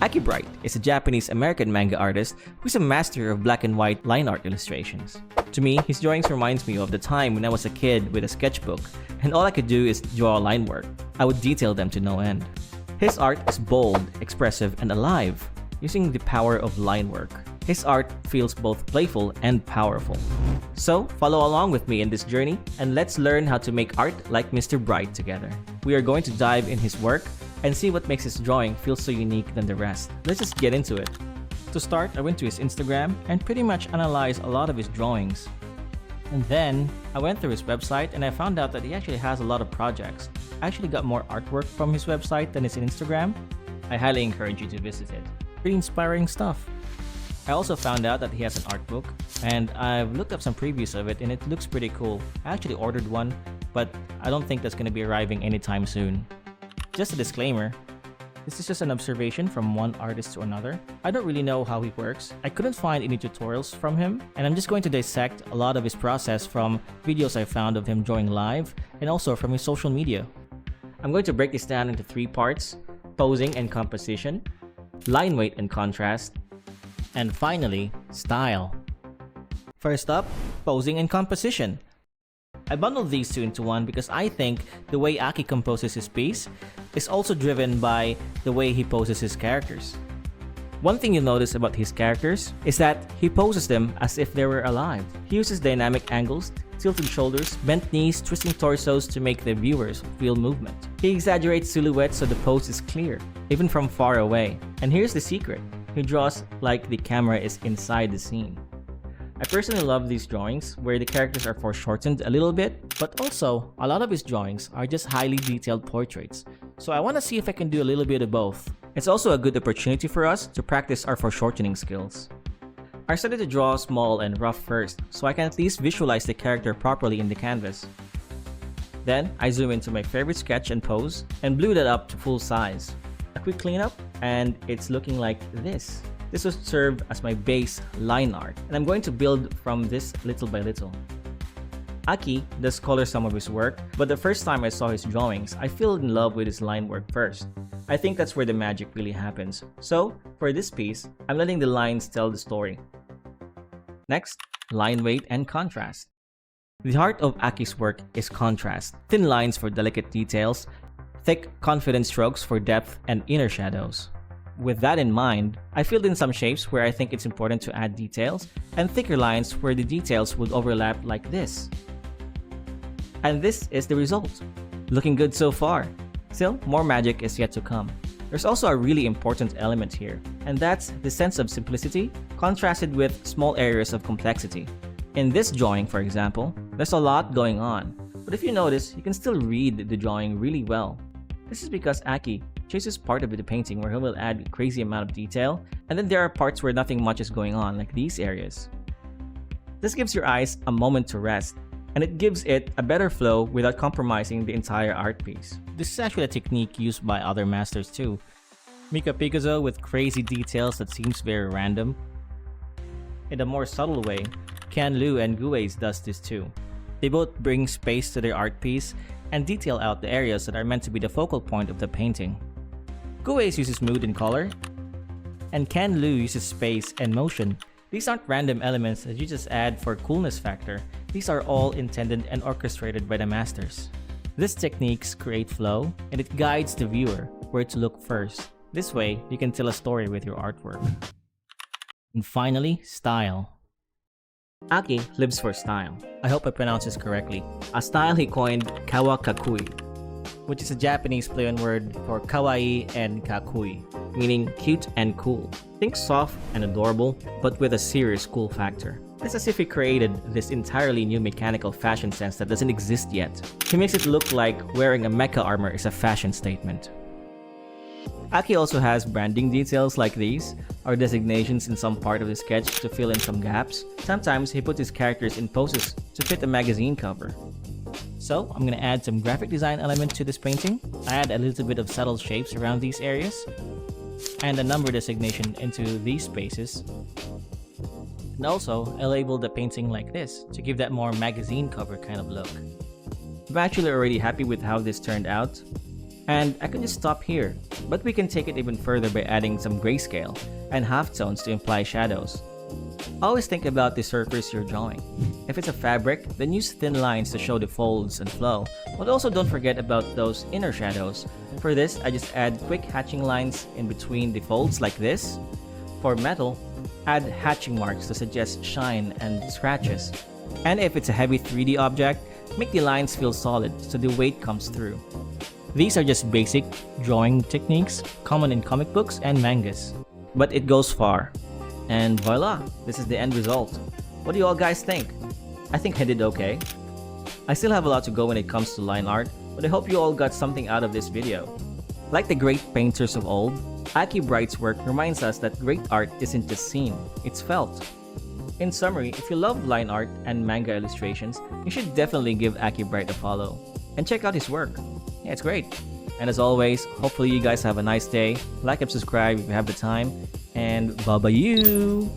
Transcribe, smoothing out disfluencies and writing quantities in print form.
Acky is a Japanese-American manga artist who's a master of black and white line art illustrations. To me, his drawings reminds me of the time when I was a kid with a sketchbook, and all I could do is draw line work. I would detail them to no end. His art is bold, expressive, and alive, using the power of line work. His art feels both playful and powerful. So, follow along with me in this journey, and let's learn how to make art like Mr. Bright together. We are going to dive in his work and see what makes his drawing feel so unique than the rest. Let's just get into it. To start, I went to his Instagram and pretty much analyzed a lot of his drawings. And then, I went through his website and I found out that he actually has a lot of projects. I actually got more artwork from his website than his Instagram. I highly encourage you to visit it. Pretty inspiring stuff. I also found out that he has an art book, and I've looked up some previews of it and it looks pretty cool. I actually ordered one, but I don't think that's going to be arriving anytime soon. Just a disclaimer, this is just an observation from one artist to another. I don't really know how he works. I couldn't find any tutorials from him, and I'm just going to dissect a lot of his process from videos I found of him drawing live and also from his social media. I'm going to break this down into 3 parts: posing and composition, line weight and contrast, and finally, style. First up, posing and composition. I bundled these two into one because I think the way Acky composes his piece is also driven by the way he poses his characters. One thing you'll notice about his characters is that he poses them as if they were alive. He uses dynamic angles, tilted shoulders, bent knees, twisting torsos to make the viewers feel movement. He exaggerates silhouettes so the pose is clear, even from far away. And here's the secret. He draws like the camera is inside the scene. I personally love these drawings where the characters are foreshortened a little bit, but also a lot of his drawings are just highly detailed portraits. So I want to see if I can do a little bit of both. It's also a good opportunity for us to practice our foreshortening skills. I started to draw small and rough first, so I can at least visualize the character properly in the canvas. Then I zoom into my favorite sketch and pose and blew that up to full size. A quick cleanup, and it's looking like this. This will serve as my base line art, and I'm going to build from this little by little. Acky does color some of his work, but the first time I saw his drawings, I fell in love with his line work first. I think that's where the magic really happens. So, for this piece, I'm letting the lines tell the story. Next, line weight and contrast. The heart of Acky's work is contrast. Thin lines for delicate details, thick, confident strokes for depth and inner shadows. With that in mind, I filled in some shapes where I think it's important to add details, and thicker lines where the details would overlap like this. And this is the result. Looking good so far. Still, more magic is yet to come. There's also a really important element here, and that's the sense of simplicity contrasted with small areas of complexity. In this drawing, for example, there's a lot going on, but if you notice, you can still read the drawing really well. This is because Acky chooses part of the painting where he will add a crazy amount of detail, and then there are parts where nothing much is going on, like these areas. This gives your eyes a moment to rest, and it gives it a better flow without compromising the entire art piece. This is actually a technique used by other masters too. Mika Picasso with crazy details that seems very random. In a more subtle way, Ken Liu and Gui's does this too. They both bring space to their art piece and detail out the areas that are meant to be the focal point of the painting. Gui's uses mood and color, and Ken Liu uses space and motion. These aren't random elements that you just add for coolness factor. These are all intended and orchestrated by the masters. These techniques create flow, and it guides the viewer where to look first. This way, you can tell a story with your artwork. And finally, style. Acky lives for style. I hope I pronounce this correctly. A style he coined kawakakui, which is a Japanese play on word for kawaii and kakui, meaning cute and cool. Think soft and adorable, but with a serious cool factor. It's as if he created this entirely new mechanical fashion sense that doesn't exist yet. He makes it look like wearing a mecha armor is a fashion statement. Acky also has branding details like these, or designations in some part of the sketch to fill in some gaps. Sometimes he puts his characters in poses to fit a magazine cover. So, I'm gonna add some graphic design element to this painting. I add a little bit of subtle shapes around these areas, and a number designation into these spaces. And also, I labeled the painting like this to give that more magazine cover kind of look. I'm actually already happy with how this turned out. And I could just stop here, but we can take it even further by adding some grayscale and halftones to imply shadows. Always think about the surface you're drawing. If it's a fabric, then use thin lines to show the folds and flow, but also don't forget about those inner shadows. For this, I just add quick hatching lines in between the folds like this. For metal, add hatching marks to suggest shine and scratches. And if it's a heavy 3D object, make the lines feel solid so the weight comes through. These are just basic drawing techniques common in comic books and mangas, but it goes far. And voila, this is the end result. What do you all guys think? I think I did okay. I still have a lot to go when it comes to line art, but I hope you all got something out of this video. Like the great painters of old, Acky Bright's work reminds us that great art isn't just seen, it's felt. In summary, if you love line art and manga illustrations, you should definitely give Acky Bright a follow. And check out his work. Yeah, it's great. And as always, hopefully you guys have a nice day. Like and subscribe if you have the time. And bye-bye you!